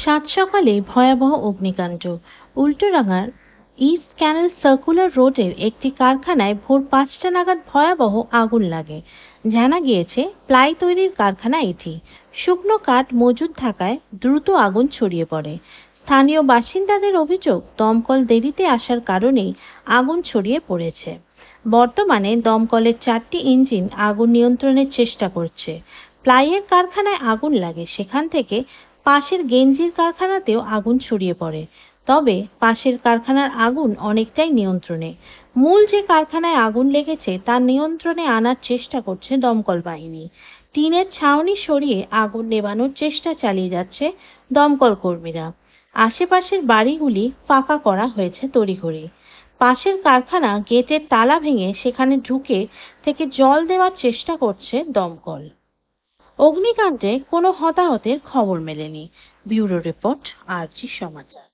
সাত সকালে ভয়াবহ অগ্নিকাণ্ড। উল্টোডাঙার ইস্ট ক্যানেল সার্কুলার রোডের একটি কারখানায় ভোর 5টা নাগাদ ভয়াবহ আগুন লাগে। জানা গিয়েছে প্লাই তৈরির কারখানা এটি। শুকনো কাঠ মজুদ থাকায় দ্রুত আগুন ছড়িয়ে পড়ে। স্থানীয় বাসিন্দাদের অভিযোগ, দমকল দেরিতে আসার কারণেই আগুন ছড়িয়ে পড়েছে। বর্তমানে দমকলের 4টি ইঞ্জিন আগুন নিয়ন্ত্রণের চেষ্টা করছে। প্লাইয়ের কারখানায় আগুন লাগে, সেখান থেকে পাশের গেঞ্জির কারখানাতেও আগুন ছড়িয়ে পড়ে। তবে পাশের কারখানার আগুন অনেকটাই নিয়ন্ত্রণে। মূল যে কারখানায় আগুন লেগেছে তার নিয়ন্ত্রণে আনার চেষ্টা করছে দমকল বাহিনী। টিনের ছাউনি সরিয়ে আগুন নেভানোর চেষ্টা চালিয়ে যাচ্ছে দমকল কর্মীরা। আশেপাশের বাড়িগুলি ফাঁকা করা হয়েছে তড়িঘড়ি। পাশের কারখানা গেটের তালা ভেঙে সেখানে ঢুকে থেকে জল দেওয়ার চেষ্টা করছে দমকল। অগ্নিকাণ্ডে কোনো হতাহতের খবর মেলেনি। ব্যুরো রিপোর্ট, আরজি সমাচার।